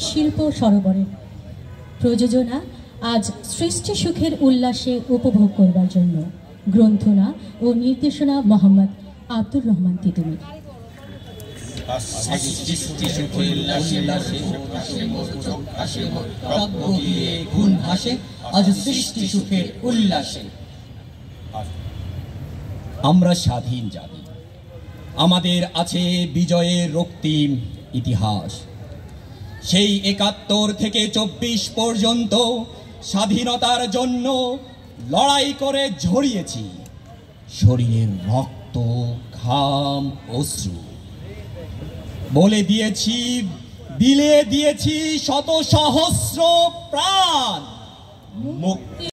শিল্প সরোবরের প্রযোজনা আজ সৃষ্টি সুখের উল্লাসে উপভোগ করবার জন্য গ্রন্থনা ও নির্দেশনা মোহাম্মদ আব্দুর রহমান তিতুমির। আমরা স্বাধীন জাতি, আমাদের আছে বিজয়ের রক্তিম ইতিহাস। সেই ৭১ থেকে ২৪ পর্যন্ত স্বাধীনতার জন্য লড়াই করে ঝরিয়েছি শরীরের রক্ত, ঘাম, অশ্রু। বলে দিয়েছি, বিলিয়ে দিয়েছি শত সহস্র প্রাণ। মুক্তি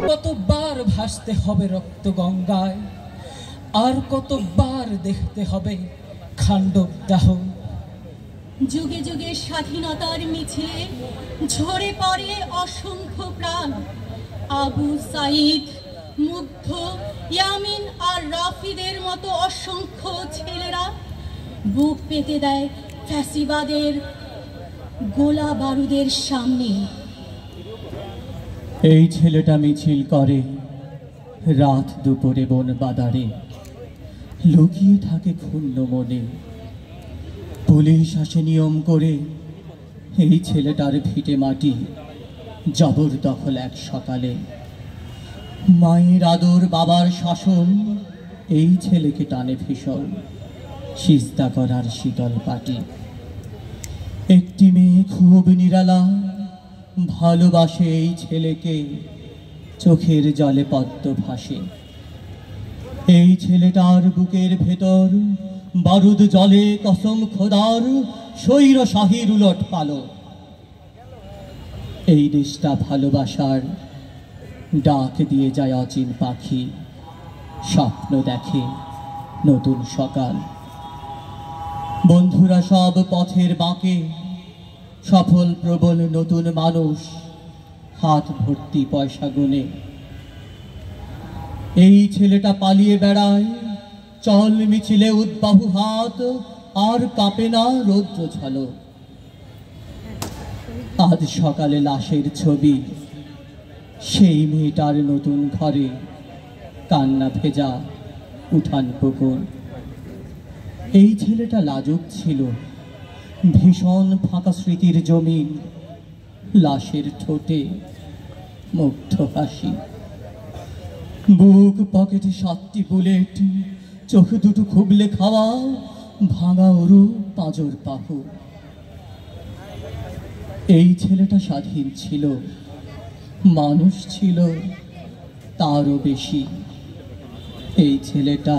কতবার ভাসতে হবে রক্ত গঙ্গায়, আর কতবার দেখতে হবে খান্ডবদাহ। যুগে যুগে স্বাধীনতার মিছিলে ঝরে পড়ে অসংখ্য প্রাণ। আবু সাইদ, মুগ্ধ, ইয়ামিন আর রাফিদের মতো অসংখ্য ছেলেরা বুক পেতে দেয় ফ্যাসিবাদের গোলা বারুদের সামনে। এই ছেলেটা মিছিল করে রাত দুপুরে বন বাদারে, লুকিয়ে থাকে ক্ষুণ্ণ মনে। পুলিশ আসে নিয়ম করে, এই ছেলেটার ভিটে মাটি জবরদখল এক সকালে। মায়ের আদর, বাবার শাসন এই ছেলেকে টানে ভীষণ সিজদা করার শীতল পাটি। একটি মেয়ে খুব নিরালা, ভালোবাসে এই ছেলেকে, চোখের জলে পদ্ম ভাসে। এই ছেলেটার বুকের ভেতর বারুদ জলে কসম খোদার, স্বৈর শাহীর উলট পালট। এই দেশটা ভালোবাসার ডাক দিয়ে যায় অচিন পাখি, স্বপ্ন দেখে নতুন সকাল। বন্ধুরা সব পথের বাঁকে, সফল প্রবল নতুন মানুষ, হাত ভর্তি পয়সা গুনে। এই ছেলেটা পালিয়ে বেড়ায়, চল মিছিলে উদ্বাহু হাত, আর কাঁপে না রৌদ্র ঝলক। আজ সকালে লাশের ছবি, সেই মেয়েটার নতুন ঘরে, কান্না ভেজা উঠান পুকুর। এই ছেলেটা লাজুক ছিল, ভীষণ ফাঁকা স্মৃতির জমিন, লাশের ঠোঁটে মুগ্ধ হাসি। বুক পকেটে ৭টি বুলেট, চোখ দুটো খুবলে খাওয়া, ভাঙা উরু পাঁজর পাহু। এই ছেলেটা স্বাধীন ছিল, মানুষ ছিল তারও বেশি। এই ছেলেটা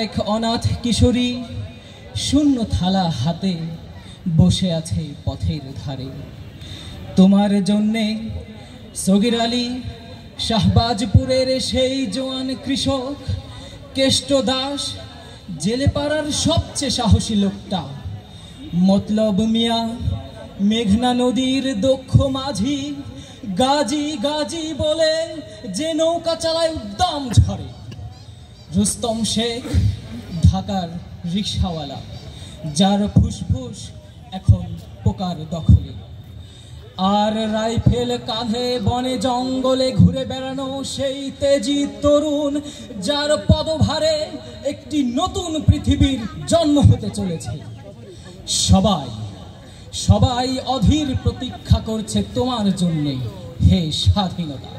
এক অনাথ কিশোরী শূন্য থালা হাতে বসে আছে পথের ধারে। তোমার জন্যে সগির আলী শাহবাজপুরের সেই জোয়ান কৃষক, কেষ্ট দাস জেলে পাড়ার সবচেয়ে সাহসী লোকটা, মতলব মিয়া মেঘনা নদীর দক্ষ মাঝি, গাজী গাজী বলে যে নৌকা চালায় উদ্দাম ঝড়ে, রুস্তম শেখ ঢাকার রিকশাওয়ালা, যার ফুসফুস এখন পোকার দখলে, আর রাইফেল কাঁধে বনে জঙ্গলে ঘুরে বেড়ানো সেই তেজি তরুণ, যার পদভারে একটি নতুন পৃথিবীর জন্ম হতে চলেছে। সবাই সবাই অধীর প্রতীক্ষা করছে তোমার জন্যে, হে স্বাধীনতা।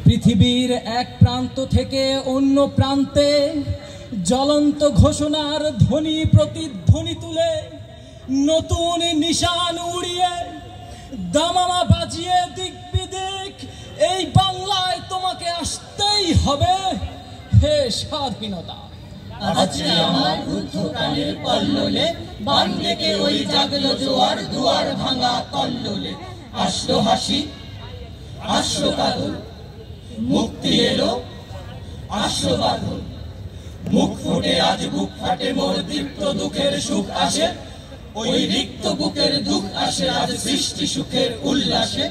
পৃথিবীর এক প্রান্ত থেকে অন্য প্রান্তে জ্বলন্ত ঘোষণার ধ্বনি প্রতিধ্বনি তুলে, নতুন নিশান উড়িয়ে, দামামা বাজিয়ে দিক বিদিক এই বাংলায় তোমাকে আসতেই হবে, হে স্বাধীনতা। আজকে আমার রুদ্ধ প্রাণের কল্লোলে বান ডেকে ওই জাগলো জোয়ার, দুয়ার ভাঙা কল্লোলে আসলো হাসি, আসলো কাঁদল, মুক্তি এলো, আসলো বাঁধন। মুখ ফুটে আজ বুক ফাটে মোর, দীপ্ত দুঃখের সুখ আসে, ওই রিক্ত বুকের দুঃখ আসে আজ সৃষ্টি সুখের উল্লাসে,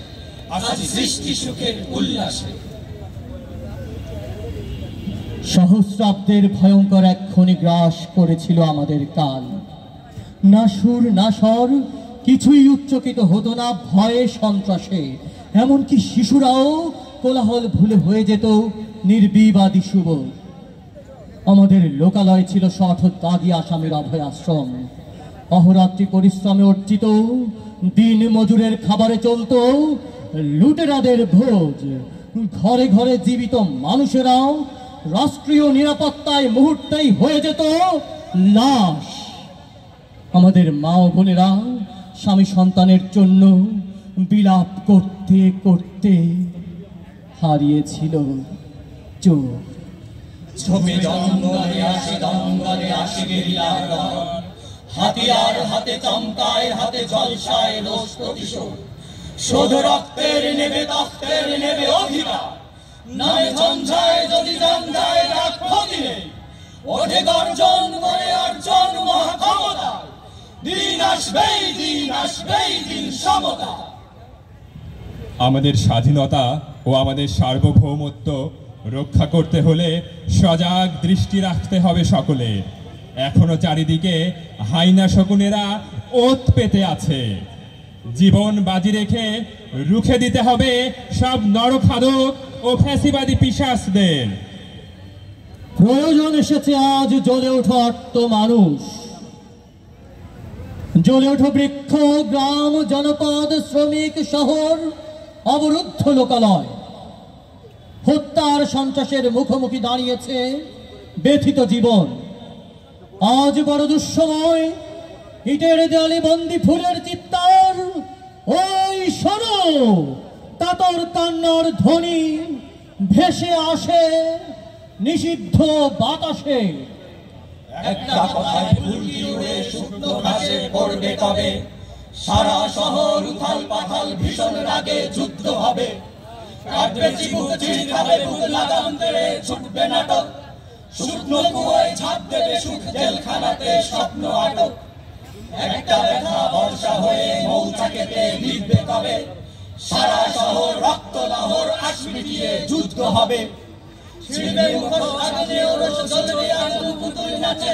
আজ সৃষ্টি সুখের উল্লাসে। সহস্রাব্দের ভয়ঙ্কর এক খনি গ্রাস করেছিল আমাদের কাল। না সুর না স্বর, কিছুই উচ্চকিত হতো না ভয়ে সন্ত্রাসে। এমনকি শিশুরাও কোলাহল ভুলে হয়ে যেত নির্বিবাদী শুভ। আমাদের লোকালয় ছিল শঠত্যাগী আসামের অভয় আশ্রম। অহরাত্রি পরিশ্রমে অর্জিত দিন মজুরের খাবারে চলত লুটেরাদের ভোজ। ঘরে ঘরে জীবিত মানুষেরাও রাষ্ট্রীয় নিরাপত্তায় মুহূর্তেই হয়ে যেত লাশ। আমাদের মা ও বোনেরা স্বামী সন্তানের জন্য বিলাপ করতে করতে হারিয়েছিল চোখ। ঝোপে জঙ্গলে আসে দঙ্গলে আসে গেরিলার দল, হাতিয়ার হাতে চমকায় হাতে জলসায় রোষ প্রতিশোধ, শোধ রক্তের নেবে তক্তের নেবে অধিকার, নামে ঝঞ্ঝায় যদি জানজায় রাখো দিলে, ওঠে গর্জন করে অর্জন মহাক্ষমতা, দিন আসবেই দিন সমতা। আমাদের স্বাধীনতা ও আমাদের সার্বভৌমত্ব রক্ষা করতে হলে সজাগ দৃষ্টি রাখতে হবে সকলে। এখনো চারিদিকে হাইনা শকুনেরা ওত পেতে আছে। জীবন বাজি রেখে রুখে দিতে হবে সব নরখাদক ও ফ্যাসিবাদী পিশাচদের। প্রয়োজন এসেছে আজ জ্বলে ওঠো আর্ত মানুষ, জ্বলে ওঠো বৃক্ষ, গ্রাম, জনপদ, শ্রমিক, শহর, অবরুদ্ধ লোকালয়। হত্যার সন্ত্রাসের মুখোমুখি দাঁড়িয়েছে ব্যথিত জীবন। আজ বড় দুঃসময়, ইটের দেয়ালে বন্দি ফুলের চিৎকার, ওই শোনো কাতর কান্নার ধ্বনি ভেসে আসে নিষিদ্ধ বাতাসে। একটা কথায় ফুলকি উড়ে শুকনো ঘাসে পড়বে কবে, সারা শহর উথাল পাথাল ভীষণ রাগে যুদ্ধ হবে, কাটবে চিবুক চিড় খাবে বুক লাগাম দেবে ছুটবে নাটক, শুকনো কুয়ায় ঝাঁপ দেবে সুখ জেলখানাতে স্বপ্ন আটক। একটা ব্যথা বর্ষা হয়ে মৌচাকেতে ভিড়বে কবে, সারা শহর রক্ত লহর আসবে দিয়ে যুদ্ধ হবে, ছিড়বে মুখোশ আগুনে ওরস জ্বলবে আগুন পুতুল নাচে,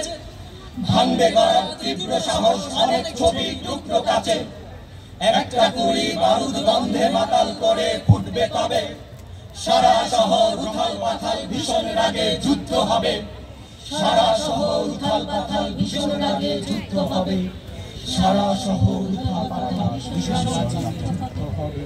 ভাঙবে গরম তীব্র সাহস অনেক ছবি টুকরো কাছে, একটা কুড়ি বারুদ গন্ধে মাতাল করে ফুটবে কবে, সারা শহর উথাল পাথাল ভীষণ রাগে যুদ্ধ হবে, সারা শহর উথাল পাথাল ভীষণ রাগে যুদ্ধ হবে, সারা শহর উথাল পাথাল ভীষণ রাগে যুদ্ধ হবে।